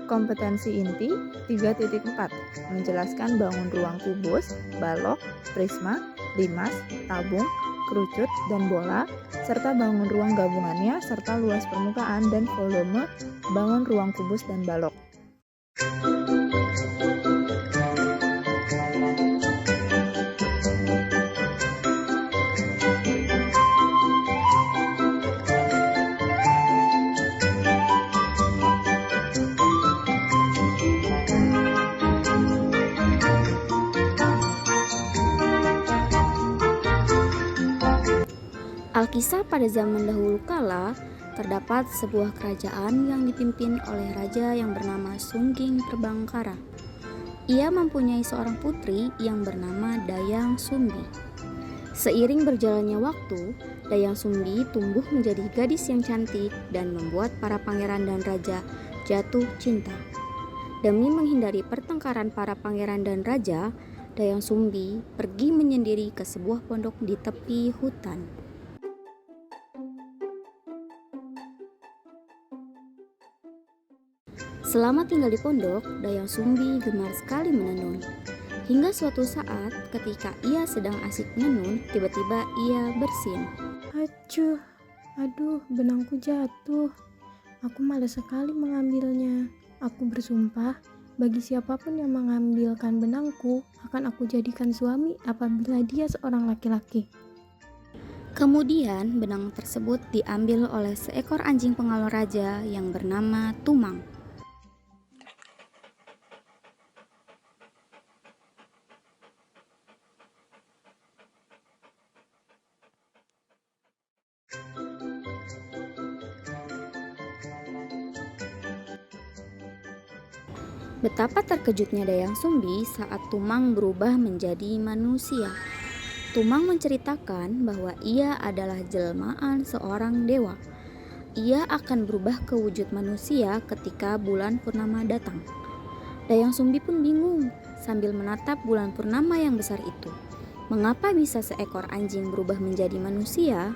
Kompetensi inti 3.4 menjelaskan bangun ruang kubus, balok, prisma, limas, tabung, kerucut, dan bola, serta bangun ruang gabungannya, serta luas permukaan dan volume bangun ruang kubus dan balok. Alkisah pada zaman dahulu kala, terdapat sebuah kerajaan yang dipimpin oleh raja yang bernama Sungging Perbangkara. Ia mempunyai seorang putri yang bernama Dayang Sumbi. Seiring berjalannya waktu, Dayang Sumbi tumbuh menjadi gadis yang cantik dan membuat para pangeran dan raja jatuh cinta. Demi menghindari pertengkaran para pangeran dan raja, Dayang Sumbi pergi menyendiri ke sebuah pondok di tepi hutan. Selama tinggal di pondok, Dayang Sumbi gemar sekali menenun. Hingga suatu saat ketika ia sedang asik menenun, tiba-tiba ia bersin. Aduh, benangku jatuh. Aku malas sekali mengambilnya. Aku bersumpah, bagi siapapun yang mengambilkan benangku, akan aku jadikan suami apabila dia seorang laki-laki. Kemudian benang tersebut diambil oleh seekor anjing pengawal raja yang bernama Tumang. Betapa terkejutnya Dayang Sumbi saat Tumang berubah menjadi manusia. Tumang menceritakan bahwa ia adalah jelmaan seorang dewa. Ia akan berubah ke wujud manusia ketika bulan purnama datang. Dayang Sumbi pun bingung sambil menatap bulan purnama yang besar itu. Mengapa bisa seekor anjing berubah menjadi manusia?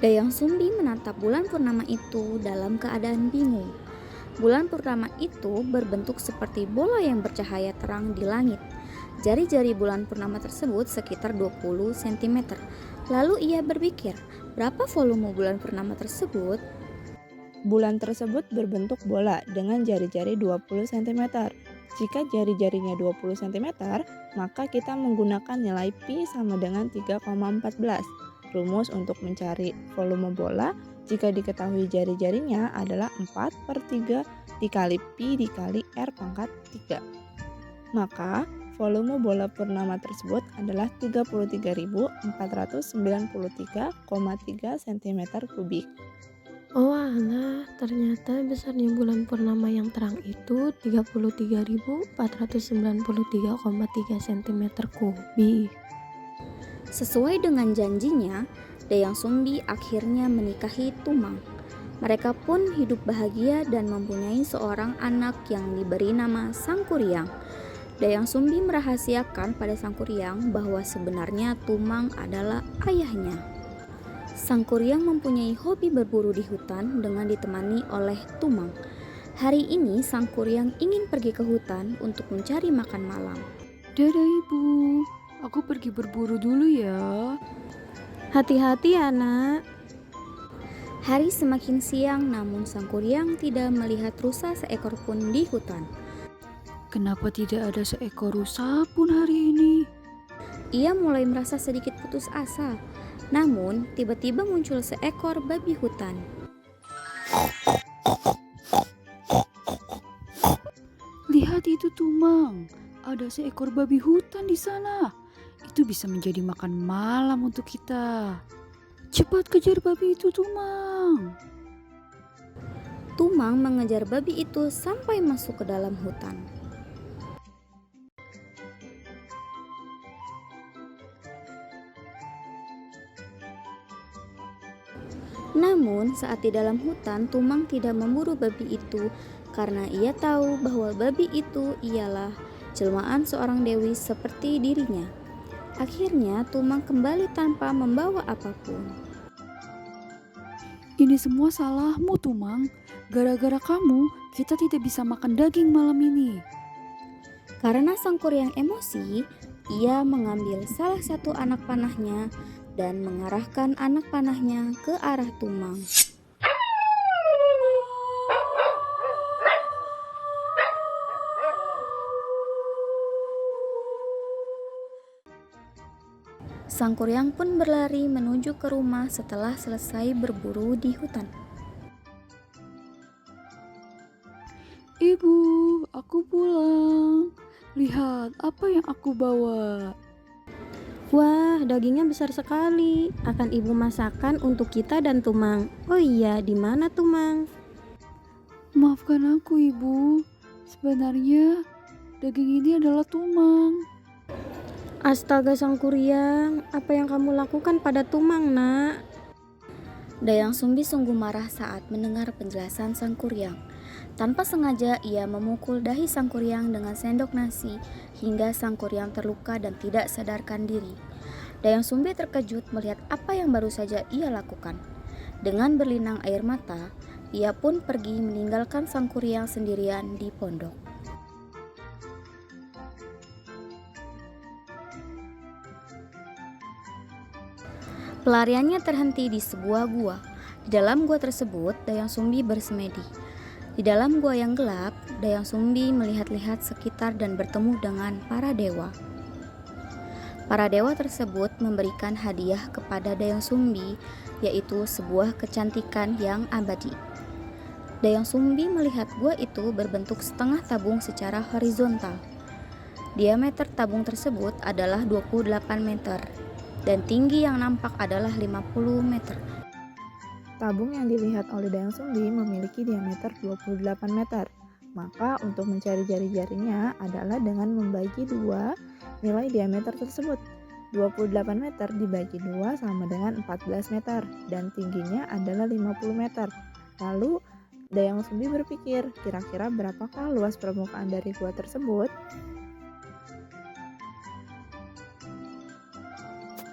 Dayang Sumbi menatap bulan purnama itu dalam keadaan bingung. Bulan purnama itu berbentuk seperti bola yang bercahaya terang di langit. Jari-jari bulan purnama tersebut sekitar 20 cm. Lalu ia berpikir, berapa volume bulan purnama tersebut? Bulan tersebut berbentuk bola dengan jari-jari 20 cm. Jika jari-jarinya 20 cm, maka kita menggunakan nilai Pi sama dengan 3,14. Rumus untuk mencari volume bola jika diketahui jari-jarinya adalah 4/3 dikali Pi dikali R pangkat 3. Maka volume bola purnama tersebut adalah 33.493,3 cm3. Oh alah, ternyata besarnya bulan purnama yang terang itu 33.493,3 cm3. Sesuai dengan janjinya, Dayang Sumbi akhirnya menikahi Tumang. Mereka pun hidup bahagia dan mempunyai seorang anak yang diberi nama Sangkuriang. Dayang Sumbi merahasiakan pada Sangkuriang bahwa sebenarnya Tumang adalah ayahnya. Sangkuriang mempunyai hobi berburu di hutan dengan ditemani oleh Tumang. Hari ini Sangkuriang ingin pergi ke hutan untuk mencari makan malam. Dadah ibu, aku pergi berburu dulu ya. Hati-hati ya nak. Hari semakin siang namun Sangkuriang tidak melihat rusa seekor pun di hutan. Kenapa tidak ada seekor rusa pun hari ini? Ia mulai merasa sedikit putus asa. Namun tiba-tiba muncul seekor babi hutan. Lihat itu Tumang, ada seekor babi hutan di sana. Itu bisa menjadi makan malam untuk kita. Cepat kejar babi itu Tumang. Tumang mengejar babi itu sampai masuk ke dalam hutan. Namun saat di dalam hutan, Tumang tidak memburu babi itu karena ia tahu bahwa babi itu ialah jelmaan seorang dewi seperti dirinya. Akhirnya Tumang kembali tanpa membawa apapun. Ini semua salahmu Tumang. Gara-gara kamu, kita tidak bisa makan daging malam ini. Karena sang kuryang emosi, ia mengambil salah satu anak panahnya dan mengarahkan anak panahnya ke arah Tumang. Sang kuryang pun berlari menuju ke rumah setelah selesai berburu di hutan. Ibu, aku pulang. Lihat apa yang aku bawa. Wah, dagingnya besar sekali. Akan ibu masakan untuk kita dan Tumang. Oh iya, di mana Tumang? Maafkan aku, Ibu. Sebenarnya daging ini adalah Tumang. Astaga sang kuryang, apa yang kamu lakukan pada Tumang, nak? Dayang Sumbi sungguh marah saat mendengar penjelasan sang kuryang. Tanpa sengaja ia memukul dahi sang kuryang dengan sendok nasi hingga sang kuryang terluka dan tidak sadarkan diri. Dayang Sumbi terkejut melihat apa yang baru saja ia lakukan. Dengan berlinang air mata, ia pun pergi meninggalkan sang kuryang sendirian di pondok. Pelariannya terhenti di sebuah gua. Di dalam gua tersebut, Dayang Sumbi bersemedi. Di dalam gua yang gelap, Dayang Sumbi melihat-lihat sekitar dan bertemu dengan para dewa. Para dewa tersebut memberikan hadiah kepada Dayang Sumbi, yaitu sebuah kecantikan yang abadi. Dayang Sumbi melihat gua itu berbentuk setengah tabung secara horizontal. Diameter tabung tersebut adalah 28 meter. Dan tinggi yang nampak adalah 50 meter. Tabung yang dilihat oleh Dayang Sumbi memiliki diameter 28 meter. Maka untuk mencari jari-jarinya adalah dengan membagi dua nilai diameter tersebut. 28 meter dibagi 2 sama dengan 14 meter dan tingginya adalah 50 meter. Lalu Dayang Sumbi berpikir, kira-kira berapakah luas permukaan dari gua tersebut?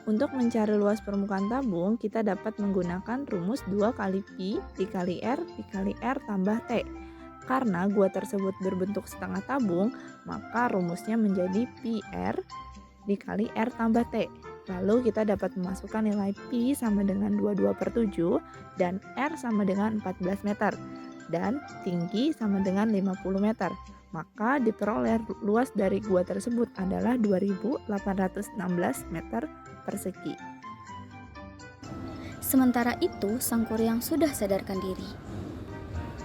Untuk mencari luas permukaan tabung, kita dapat menggunakan rumus 2 kali Pi dikali R dikali R tambah T. Karena gua tersebut berbentuk setengah tabung, maka rumusnya menjadi Pi R dikali R tambah T. Lalu kita dapat memasukkan nilai Pi sama dengan 22/7 dan R sama dengan 14 meter dan tinggi sama dengan 50 meter. Maka diperoleh luas dari gua tersebut adalah 2816 meter persegi. Sementara itu, sang kuryang sudah sadarkan diri.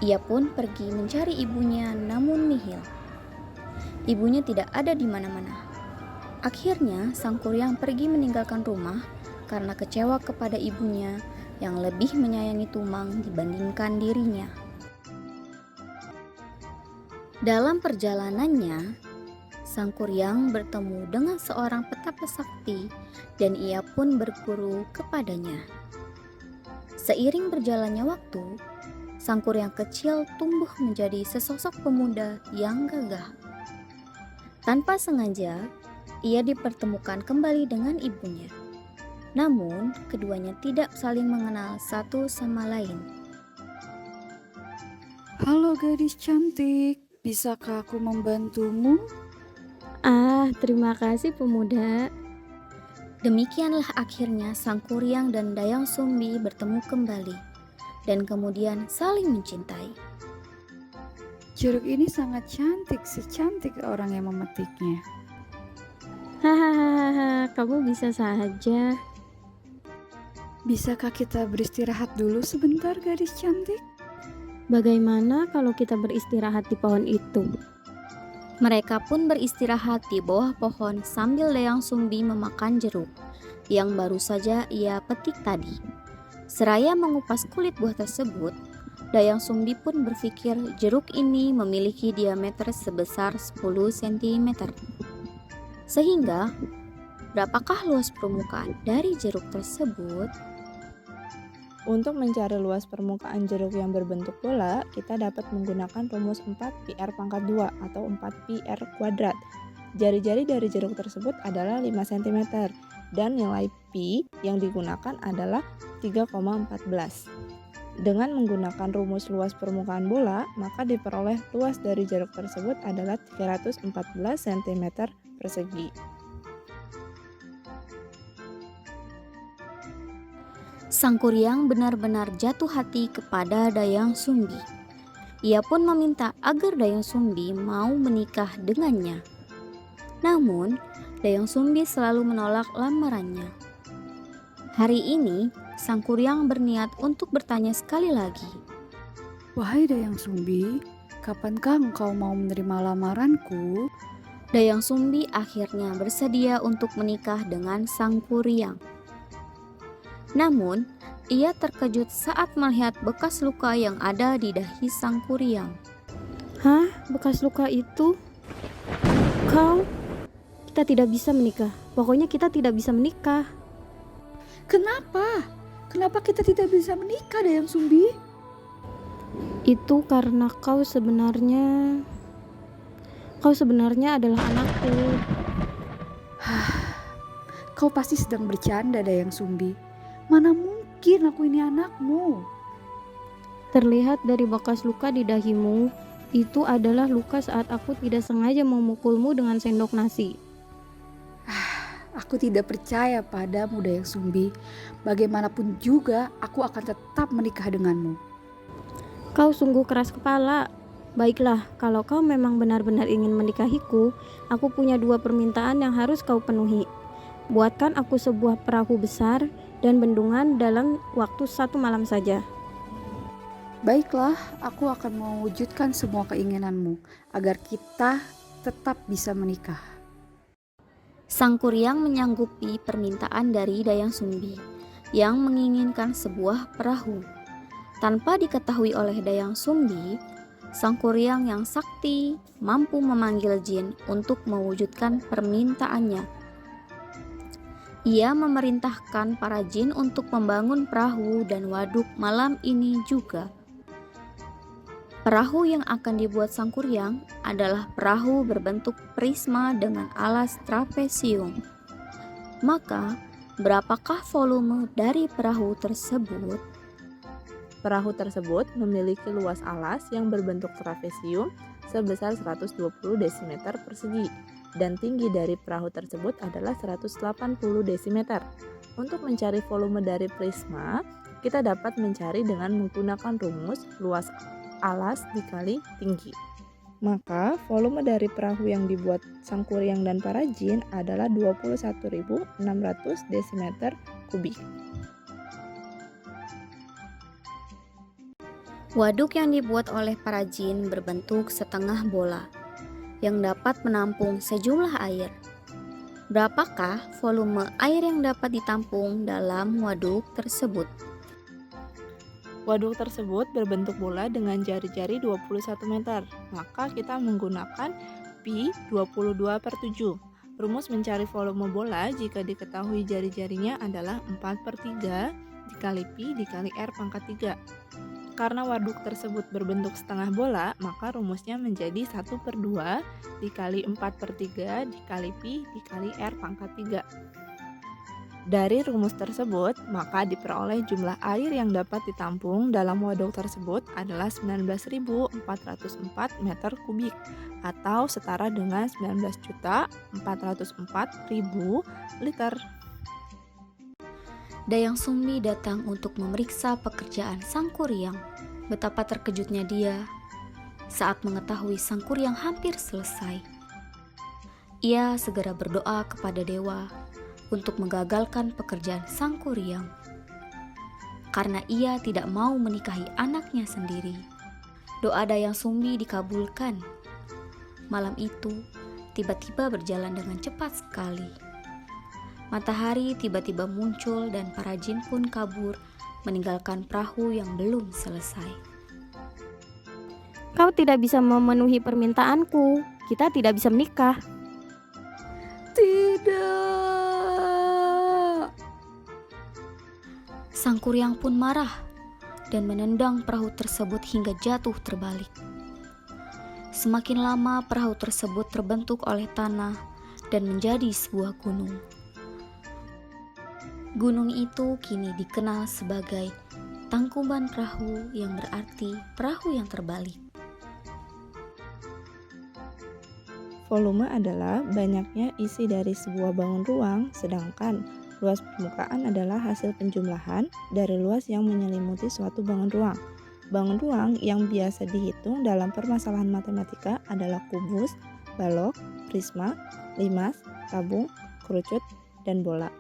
Ia pun pergi mencari ibunya, namun nihil. Ibunya tidak ada di mana-mana. Akhirnya, sang kuryang pergi meninggalkan rumah karena kecewa kepada ibunya yang lebih menyayangi Tumang dibandingkan dirinya. Dalam perjalanannya, sang kuryang bertemu dengan seorang petapa sakti dan ia pun berguru kepadanya. Seiring berjalannya waktu, sang kuryang kecil tumbuh menjadi sesosok pemuda yang gagah. Tanpa sengaja, ia dipertemukan kembali dengan ibunya. Namun, keduanya tidak saling mengenal satu sama lain. Halo gadis cantik, bisakah aku membantumu? Ah, terima kasih pemuda. Demikianlah akhirnya sang kuryang dan Dayang Sumbi bertemu kembali dan kemudian saling mencintai. Jeruk ini sangat cantik, secantik orang yang memetiknya. Hahaha, kamu bisa saja. Bisakah kita beristirahat dulu sebentar gadis cantik? Bagaimana kalau kita beristirahat di pohon itu? Mereka pun beristirahat di bawah pohon sambil Dayang Sumbi memakan jeruk yang baru saja ia petik tadi. Seraya mengupas kulit buah tersebut, Dayang Sumbi pun berpikir jeruk ini memiliki diameter sebesar 10 cm. Sehingga, berapakah luas permukaan dari jeruk tersebut? Untuk mencari luas permukaan jeruk yang berbentuk bola, kita dapat menggunakan rumus 4πr pangkat 2 atau 4πr kuadrat. Jari-jari dari jeruk tersebut adalah 5 cm dan nilai pi yang digunakan adalah 3,14. Dengan menggunakan rumus luas permukaan bola, maka diperoleh luas dari jarum tersebut adalah 314 cm persegi. Sang Kuryang benar-benar jatuh hati kepada Dayang Sumbi. Ia pun meminta agar Dayang Sumbi mau menikah dengannya. Namun, Dayang Sumbi selalu menolak lamarannya. Hari ini, Sang Kuryang berniat untuk bertanya sekali lagi. Wahai Dayang Sumbi, kapankah engkau mau menerima lamaranku? Dayang Sumbi akhirnya bersedia untuk menikah dengan Sang Kuryang. Namun, ia terkejut saat melihat bekas luka yang ada di dahi Sang Kuryang. Hah? Bekas luka itu? Kita tidak bisa menikah. Pokoknya kita tidak bisa menikah. Kenapa? Kenapa kita tidak bisa menikah, Dayang Sumbi? Itu karena kau sebenarnya adalah anakku. Kau pasti sedang bercanda, Dayang Sumbi. Mana mungkin aku ini anakmu? Terlihat dari bekas luka di dahimu, itu adalah luka saat aku tidak sengaja memukulmu dengan sendok nasi. Aku tidak percaya padamu, Dayang Sumbi. Bagaimanapun juga, aku akan tetap menikah denganmu. Kau sungguh keras kepala. Baiklah, kalau kau memang benar-benar ingin menikahiku, aku punya 2 permintaan yang harus kau penuhi. Buatkan aku sebuah perahu besar dan bendungan dalam waktu 1 malam saja. Baiklah, aku akan mewujudkan semua keinginanmu agar kita tetap bisa menikah. Sang Kuryang menyanggupi permintaan dari Dayang Sumbi yang menginginkan sebuah perahu. Tanpa diketahui oleh Dayang Sumbi, Sang Kuryang yang sakti mampu memanggil jin untuk mewujudkan permintaannya. Ia memerintahkan para jin untuk membangun perahu dan waduk malam ini juga. Perahu yang akan dibuat Sang Kuryang adalah perahu berbentuk prisma dengan alas trapesium. Maka, berapakah volume dari perahu tersebut? Perahu tersebut memiliki luas alas yang berbentuk trapesium sebesar 120 desimeter persegi dan tinggi dari perahu tersebut adalah 180 desimeter. Untuk mencari volume dari prisma, kita dapat mencari dengan menggunakan rumus luas alas dikali tinggi. Maka volume dari perahu yang dibuat Sang Kuryang dan para jin adalah 21.600 desimeter kubik. Waduk yang dibuat oleh para jin berbentuk setengah bola yang dapat menampung sejumlah air. Berapakah volume air yang dapat ditampung dalam waduk tersebut? Waduk tersebut berbentuk bola dengan jari-jari 21 meter. Maka kita menggunakan pi 22/7. Rumus mencari volume bola jika diketahui jari-jarinya adalah 4/3 dikali pi dikali r pangkat 3. Karena waduk tersebut berbentuk setengah bola, maka rumusnya menjadi 1/2 dikali 4/3 dikali pi dikali r pangkat 3. Dari rumus tersebut, maka diperoleh jumlah air yang dapat ditampung dalam waduk tersebut adalah 19.404 meter kubik atau setara dengan 19.404.000 liter. Dayang Sumbi datang untuk memeriksa pekerjaan Sang Kuryang. Betapa terkejutnya dia saat mengetahui Sang Kuryang hampir selesai. Ia segera berdoa kepada dewa untuk menggagalkan pekerjaan Sang Kuryang karena ia tidak mau menikahi anaknya sendiri. Doa Dayang Sumbi dikabulkan. Malam itu tiba-tiba berjalan dengan cepat sekali. Matahari tiba-tiba muncul dan para jin pun kabur meninggalkan perahu yang belum selesai. Kau tidak bisa memenuhi permintaanku. Kita tidak bisa menikah. Tidak. Sang Kuryang pun marah dan menendang perahu tersebut hingga jatuh terbalik. Semakin lama perahu tersebut terbentuk oleh tanah dan menjadi sebuah gunung. Gunung itu kini dikenal sebagai Tangkuban perahu yang berarti perahu yang terbalik. Volume adalah banyaknya isi dari sebuah bangun ruang, sedangkan luas permukaan adalah hasil penjumlahan dari luas yang menyelimuti suatu bangun ruang. Bangun ruang yang biasa dihitung dalam permasalahan matematika adalah kubus, balok, prisma, limas, tabung, kerucut, dan bola.